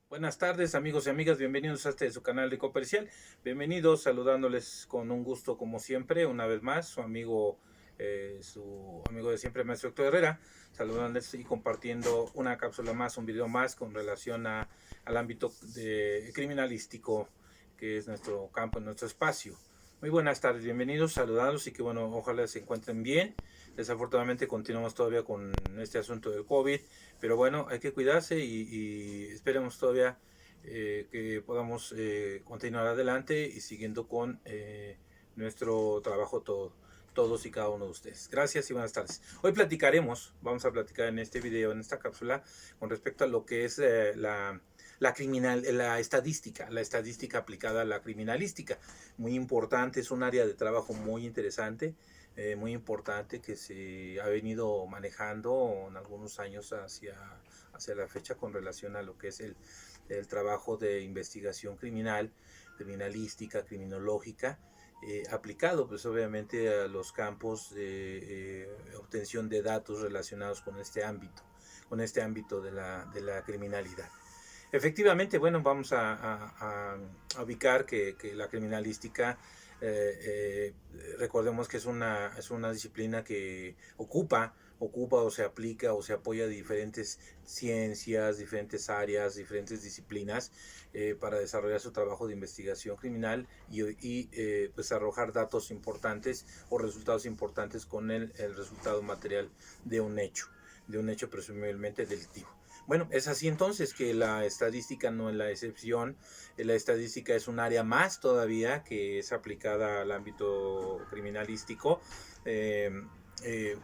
Buenas tardes, amigos y amigas, bienvenidos a su canal de Comercial. Bienvenidos, saludándoles con un gusto como siempre, una vez más, su amigo de siempre, Maestro Héctor Herrera, saludándoles y compartiendo una cápsula más, un video más con relación al ámbito criminalístico, que es nuestro campo, nuestro espacio. Muy buenas tardes, bienvenidos, saludados y que bueno, ojalá se encuentren bien. Desafortunadamente continuamos todavía con este asunto del COVID, pero bueno, hay que cuidarse y esperemos todavía que podamos continuar adelante y siguiendo con nuestro trabajo todos y cada uno de ustedes. Gracias y buenas tardes. Hoy vamos a platicar en este video, en esta cápsula, con respecto a lo que es la estadística aplicada a la criminalística. Muy importante, es un área de trabajo muy interesante, muy importante que se ha venido manejando en algunos años hacia la fecha con relación a lo que es el trabajo de investigación criminalística, criminológica, aplicado pues obviamente a los campos de obtención de datos relacionados con este ámbito de la criminalidad. Efectivamente, bueno, vamos a ubicar que la criminalística, recordemos que es una disciplina que ocupa o se aplica o se apoya de diferentes ciencias, diferentes áreas, diferentes disciplinas para desarrollar su trabajo de investigación criminal y pues arrojar datos importantes o resultados importantes con el resultado material de un hecho presumiblemente delictivo. Bueno, es así entonces que la estadística no es la excepción. La estadística es un área más todavía que es aplicada al ámbito criminalístico.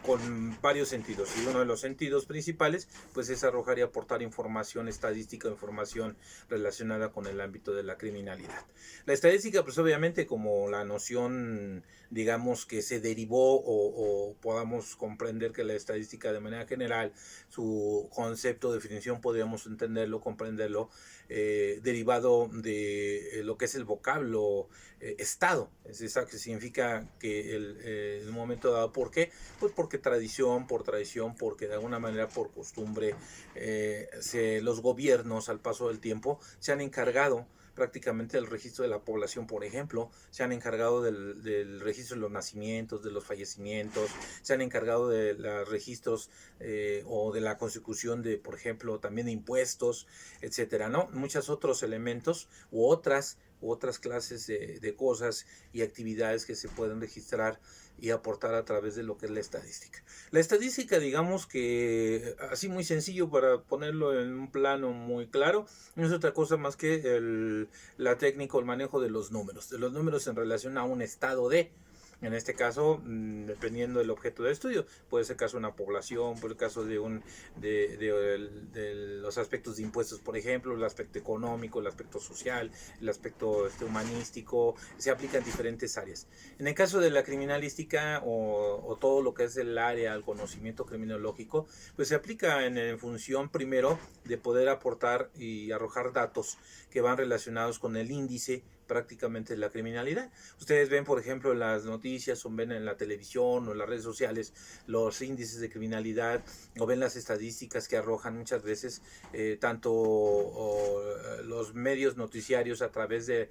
Con varios sentidos, y uno de los sentidos principales pues es arrojar y aportar información estadística, información relacionada con el ámbito de la criminalidad. La estadística pues obviamente como la noción digamos que se derivó o podamos comprender que la estadística de manera general, su concepto, definición, podríamos entenderlo, comprenderlo, derivado de lo que es el vocablo estado, es esa que significa que en un momento dado, ¿por qué? Pues porque por tradición, porque de alguna manera por costumbre, los gobiernos al paso del tiempo se han encargado prácticamente del registro de la población, por ejemplo, se han encargado del registro de los nacimientos, de los fallecimientos, se han encargado de los registros o de la consecución de, por ejemplo, también de impuestos, etcétera, ¿no? Muchos otros elementos u otras clases de cosas y actividades que se pueden registrar y aportar a través de lo que es la estadística. La estadística, digamos que así muy sencillo para ponerlo en un plano muy claro, no es otra cosa más que la técnica o el manejo de los números en relación a un estado de. En este caso, dependiendo del objeto de estudio, puede ser caso de una población, puede ser caso de los aspectos de impuestos, por ejemplo, el aspecto económico, el aspecto social, el aspecto humanístico, se aplica en diferentes áreas. En el caso de la criminalística o todo lo que es el área al conocimiento criminológico, pues se aplica en función primero de poder aportar y arrojar datos que van relacionados con el índice prácticamente de la criminalidad. Ustedes ven, por ejemplo, en las noticias o ven en la televisión o en las redes sociales los índices de criminalidad o ven las estadísticas que arrojan muchas veces los medios noticiarios a través de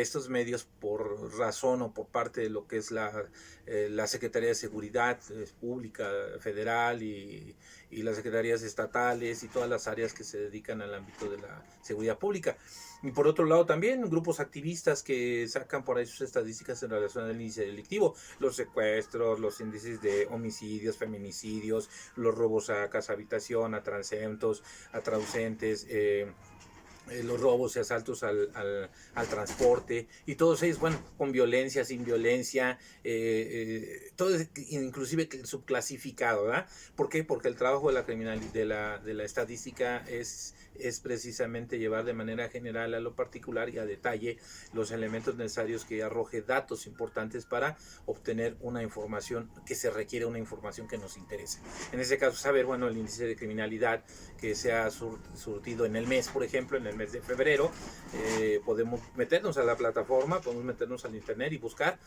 estos medios por razón o por parte de lo que es la Secretaría de Seguridad Pública Federal y las secretarías estatales y todas las áreas que se dedican al ámbito de la seguridad pública. Y por otro lado también grupos activistas que sacan por ahí sus estadísticas en relación al índice delictivo, los secuestros, los índices de homicidios, feminicidios, los robos a casa habitación, a transeúntes, a traducentes, los robos y asaltos al transporte y todos ellos, bueno, con violencia, sin violencia, todo es inclusive subclasificado, ¿verdad? ¿Por qué? Porque el trabajo de la criminalidad, de la estadística es precisamente llevar de manera general a lo particular y a detalle los elementos necesarios que arroje datos importantes para obtener una información que se requiere, una información que nos interese. En este caso, saber, bueno, el índice de criminalidad que se ha surtido en el mes, por ejemplo, en el mes de febrero, podemos meternos a la plataforma, podemos meternos al internet y buscar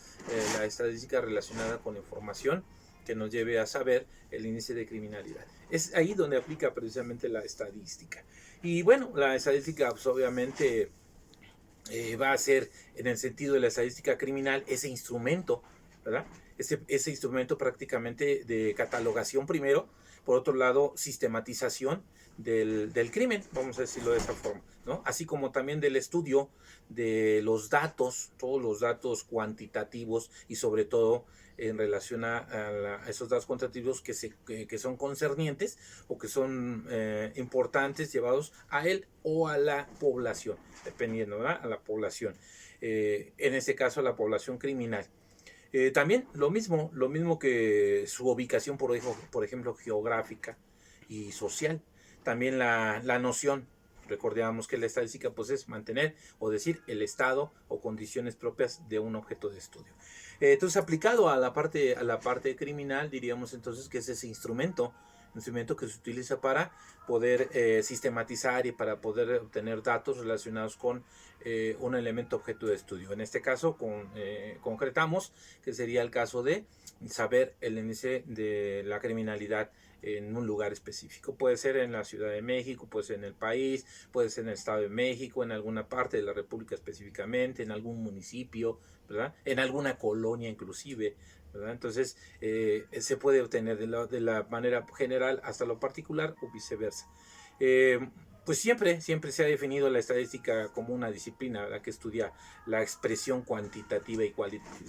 la estadística relacionada con información que nos lleve a saber el índice de criminalidad. Es ahí donde aplica precisamente la estadística. Y bueno, la estadística pues obviamente va a ser en el sentido de la estadística criminal ese instrumento, ¿verdad? Ese instrumento prácticamente de catalogación primero, por otro lado sistematización del crimen, vamos a decirlo de esa forma, ¿no? Así como también del estudio de los datos, todos los datos cuantitativos y sobre todo en relación a esos datos cuantitativos que son concernientes o que son importantes llevados a él o a la población, dependiendo, ¿verdad? A la población. En este caso, a la población criminal. También lo mismo que su ubicación, por ejemplo, geográfica y social. También la noción, recordemos que la estadística pues es mantener o decir el estado o condiciones propias de un objeto de estudio. Entonces, aplicado a la parte criminal, diríamos entonces que es ese instrumento que se utiliza para poder sistematizar y para poder obtener datos relacionados con un elemento objeto de estudio. En este caso concretamos que sería el caso de saber el índice de la criminalidad en un lugar específico. Puede ser en la Ciudad de México, puede ser en el país, puede ser en el Estado de México, en alguna parte de la República específicamente, en algún municipio, ¿verdad? En alguna colonia inclusive, ¿verdad? Entonces se puede obtener de la manera general hasta lo particular o viceversa. Pues siempre se ha definido la estadística como una disciplina, ¿verdad?, que estudia la expresión cuantitativa y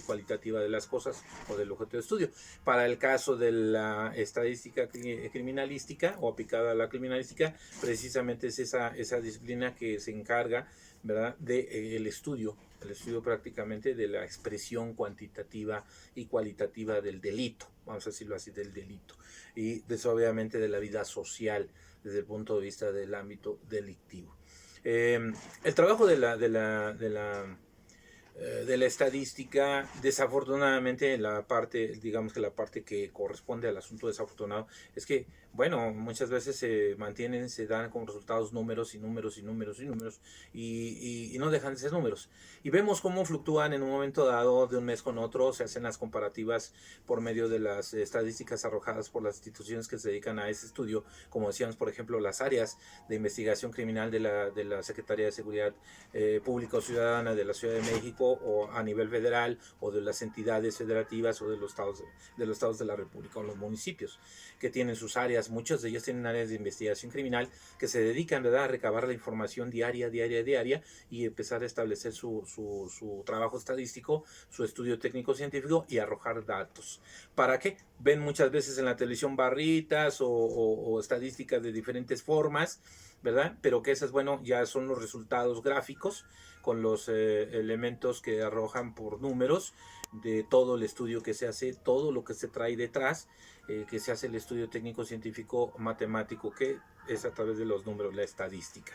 cualitativa de las cosas o del objeto de estudio. Para el caso de la estadística criminalística o aplicada a la criminalística, precisamente es esa disciplina que se encarga, ¿verdad?, del estudio prácticamente de la expresión cuantitativa y cualitativa del delito, vamos a decirlo así, del delito, y obviamente de la vida social desde el punto de vista del ámbito delictivo. El trabajo de la estadística, desafortunadamente, digamos que la parte que corresponde al asunto desafortunado es que, bueno, muchas veces se dan como resultados números y números y números y números y no dejan de ser números. Y vemos cómo fluctúan en un momento dado de un mes con otro, se hacen las comparativas por medio de las estadísticas arrojadas por las instituciones que se dedican a ese estudio, como decíamos, por ejemplo, las áreas de investigación criminal de la Secretaría de Seguridad Pública o Ciudadana de la Ciudad de México, o a nivel federal, o de las entidades federativas o de los estados de la República o los municipios que tienen sus áreas. Muchos de ellos tienen áreas de investigación criminal que se dedican, ¿verdad?, a recabar la información diaria y empezar a establecer su trabajo estadístico, su estudio técnico científico y arrojar datos. ¿Para qué? Ven muchas veces en la televisión barritas o estadísticas de diferentes formas, ¿verdad? Pero que esas, bueno, ya son los resultados gráficos con los elementos que arrojan por números de todo el estudio que se hace, todo lo que se trae detrás, que se hace el estudio técnico científico matemático, que es a través de los números, la estadística.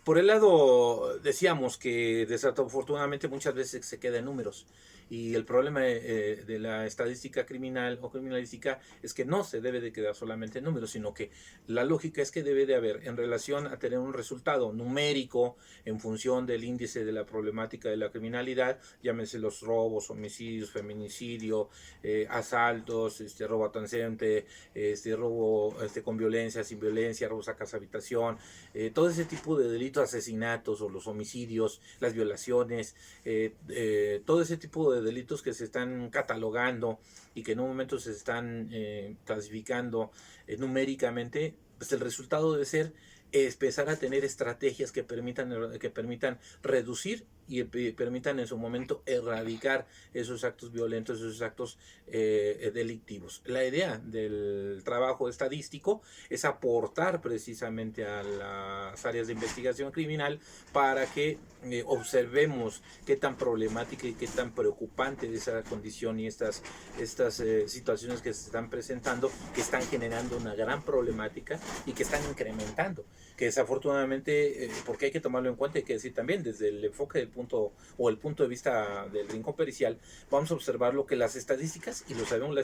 Por el lado, decíamos que desafortunadamente muchas veces se queda en números, y el problema de la estadística criminal o criminalística es que no se debe de quedar solamente en números, sino que la lógica es que debe de haber, en relación a tener un resultado numérico en función del índice de la problemática de la criminalidad, llámese los robos, homicidios, feminicidio, asaltos, robo a transeúnte, robo con violencia, sin violencia, robos a casa habitación, todo ese tipo de delitos, asesinatos o los homicidios, las violaciones, todo ese tipo de delitos que se están catalogando y que en un momento se están clasificando numéricamente, pues el resultado debe ser empezar a tener estrategias que permitan reducir y permitan en su momento erradicar esos actos violentos, esos actos delictivos. La idea del trabajo estadístico es aportar precisamente a las áreas de investigación criminal para que observemos qué tan problemática y qué tan preocupante es esa condición y estas situaciones que se están presentando, que están generando una gran problemática y que están incrementando, que desafortunadamente, porque hay que tomarlo en cuenta, hay que decir también desde el enfoque del punto o el punto de vista del rincón pericial, vamos a observar lo que las estadísticas, y lo sabemos,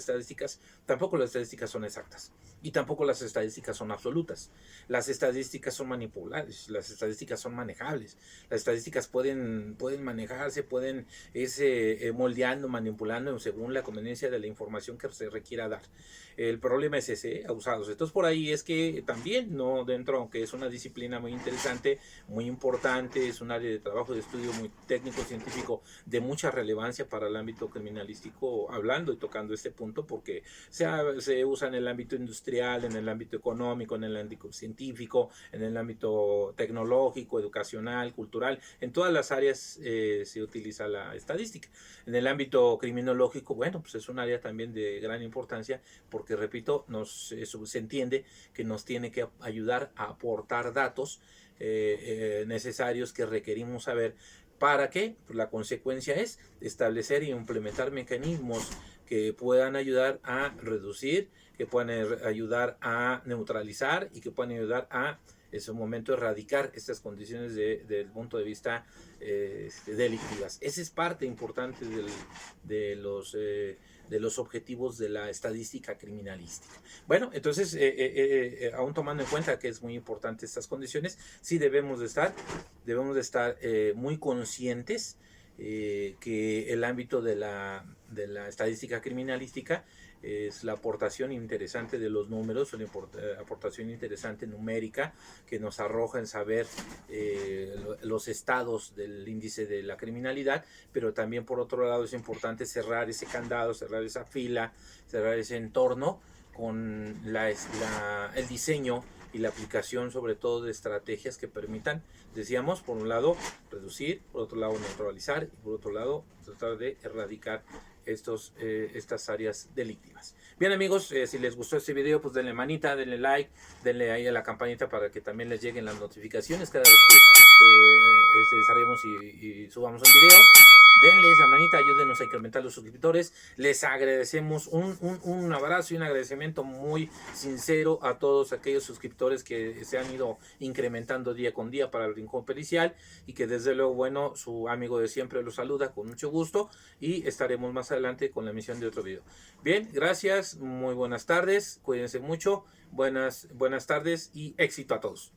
tampoco las estadísticas son exactas y tampoco las estadísticas son absolutas. Las estadísticas son manipulables, las estadísticas son manejables, las estadísticas pueden manejarse, pueden irse moldeando, manipulando según la conveniencia de la información que se requiera dar. El problema es ese, abusados. Entonces por ahí es que también, no dentro, aunque es una disciplina muy interesante, muy importante, es un área de trabajo, de estudio muy técnico, científico, de mucha relevancia para el ámbito criminalístico, hablando y tocando este punto, porque se usa en el ámbito industrial, en el ámbito económico, en el ámbito científico, en el ámbito tecnológico, educacional, cultural, en todas las áreas se utiliza la estadística. En el ámbito criminológico, bueno, pues es un área también de gran importancia, porque repito, se entiende que nos tiene que ayudar a aportar datos necesarios que requerimos saber. ¿Para qué? Pues la consecuencia es establecer y implementar mecanismos que puedan ayudar a reducir, que puedan ayudar a neutralizar y que puedan ayudar a, en su momento, erradicar estas condiciones desde el punto de vista delictivas. Esa es parte importante de los objetivos de la estadística criminalística. Bueno, entonces, aún tomando en cuenta que es muy importante estas condiciones, sí debemos de estar muy conscientes que el ámbito de la estadística criminalística es la aportación interesante de los números, una aportación interesante numérica que nos arroja en saber los estados del índice de la criminalidad, pero también por otro lado es importante cerrar ese candado, cerrar esa fila, cerrar ese entorno con el diseño y la aplicación sobre todo de estrategias que permitan, decíamos, por un lado reducir, por otro lado neutralizar y por otro lado tratar de erradicar estas áreas delictivas. Bien amigos, si les gustó este video, pues denle manita, denle like, denle ahí a la campanita para que también les lleguen las notificaciones cada vez que desarrollemos y subamos un video. Denle esa manita, ayúdenos a incrementar los suscriptores. Les agradecemos un abrazo y un agradecimiento muy sincero a todos aquellos suscriptores que se han ido incrementando día con día para el Rincón Pericial, y que desde luego, bueno, su amigo de siempre los saluda con mucho gusto, y estaremos más adelante con la emisión de otro video. Bien, gracias, muy buenas tardes, cuídense mucho, buenas tardes y éxito a todos.